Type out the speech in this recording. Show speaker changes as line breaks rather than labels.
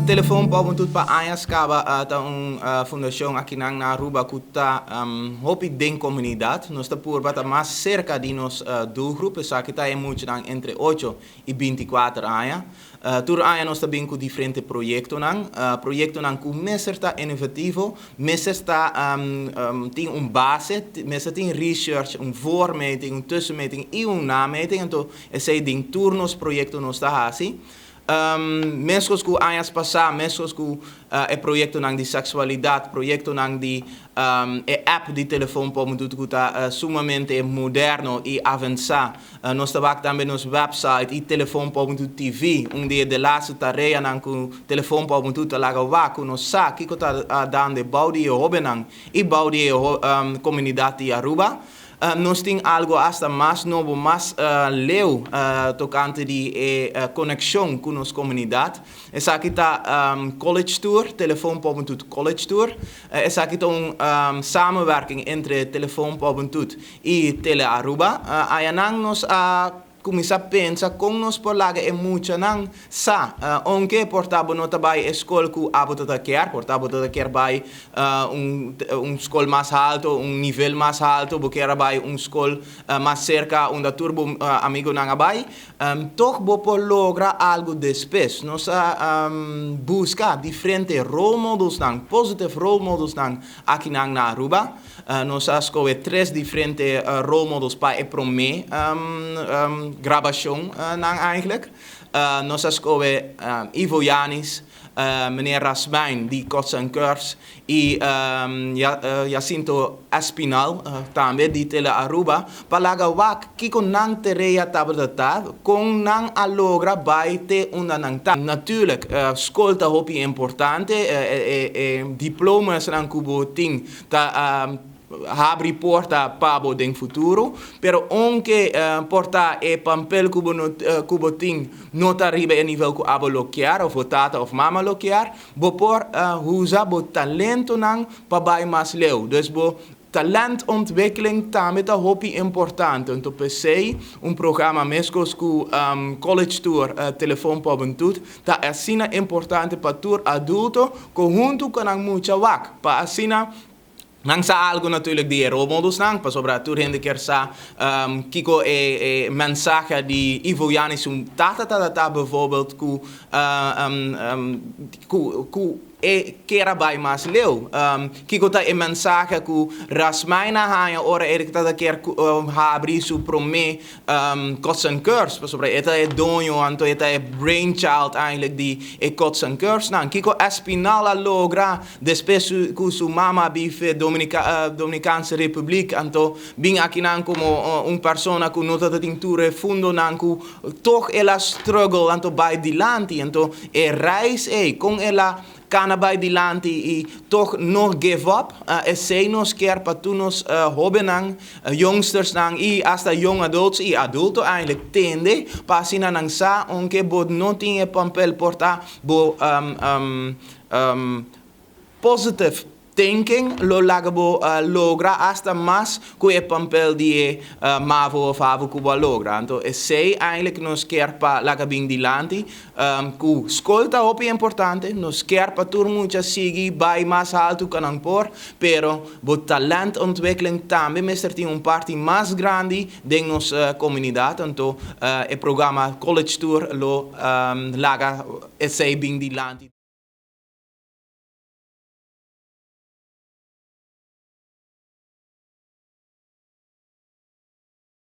telefone pa tudo pa anhas caba ta fundação aqui na Aruba kuta hopi den comunidade nós está por bata mais cerca de nós doelgroep essa que está muito entre 8 e 24 anos tur anos nós está bem com diferentes projetos projeto com mesmo está inovativo mesmo está tem base mesmo tem research voormeting tussenmeting e nameting então esse ding turnos projeto nós está assim mescos que anos passados, mescos que projeto de sexualidade, projeto de app de telefone para muito que está sumamente moderno e avançado. Nós trabalhamos também nos website e telefone para muito TV, onde de laatste tarefa na com telefone para muito tá lá que nós sabe que está dando bouw die hobben e bouw die comunidade de Aruba. Nós temos algo hasta mais novo, mais leu tocante de conexão com nossa comunidade. Essa aqui está College Tour, telefone para muito College Tour. Essa aqui está samenwerking entre telefone para muito e Tele Aruba. Aí nós começa a pensar como nós podemos é muito não sa onde portava nota by escola que abota da quer portava da quer by escola mais alto nível mais alto porque era by escola mais cerca onde turbo amigo não by toch por lograr algo después nós busca diferentes role models não positive role models não aqui na Aruba nós escolhe 3 diferentes role models para prome gravação eigenlijk. Nós escolhe Ivo Yanis, meneer Rasmijn, die Kots en Kurs, e Jacinto Espinal, também de Tele Aruba, para wak kiko nang tereya taberdata, com nang alogra bij te undanang ta. Natuurlijk, school ta hopi importante, diplomas nang kubo ting ta abrir porta para o futuro, pero aunque porta e papel cubo ting não arriba a nível que abo bloquear ou tata ou mama bloquear, bo por usa bo talento nang para mais leu. Dus bo talentontwikkeling também é hopi importante. Então pensei programa mesmo com College Tour telefone para juventude tá assim importante para tour adulto conjunto com muita wak para assim nang sa algo natuurlijk die role models nang pas obra tur hende kersa kiko mensaje di Ivo Yanis tata bijvoorbeeld ku kera bij mas leu kiko ta mensaje ku Rasmaina hanya ora tata ker habri su prome Kots en Kurs pas obra eta donjo anto eta brainchild eigenlijk die Kots en Kurs nang kiko Espinala logra después ku su mama bife Dominicaanse Republiek anto bing aqui nan como persona ku nota de tinture fundo nan ku toch ela struggle anto by dilanti anto reis con ela kana by dilanti e toch nog give up sei nos quer para tu nos hobben nang youngsters nang e hasta young adults e adulto eigenlijk tende pasina nang sa onke bod no tinha papel porta bo positive thinking lo lagabo logra hasta más que papel die mavo of avo cuba logra então sei eigenlijk nos quer pa lagabing dilanti ku scolta hopi importante nos quer pa tur mucha sigi by más alto kanang por pero bo talentontwikkeling tambe meester tem parte más grande de nos comunidade então programa College Tour lo laga sei bing dilanti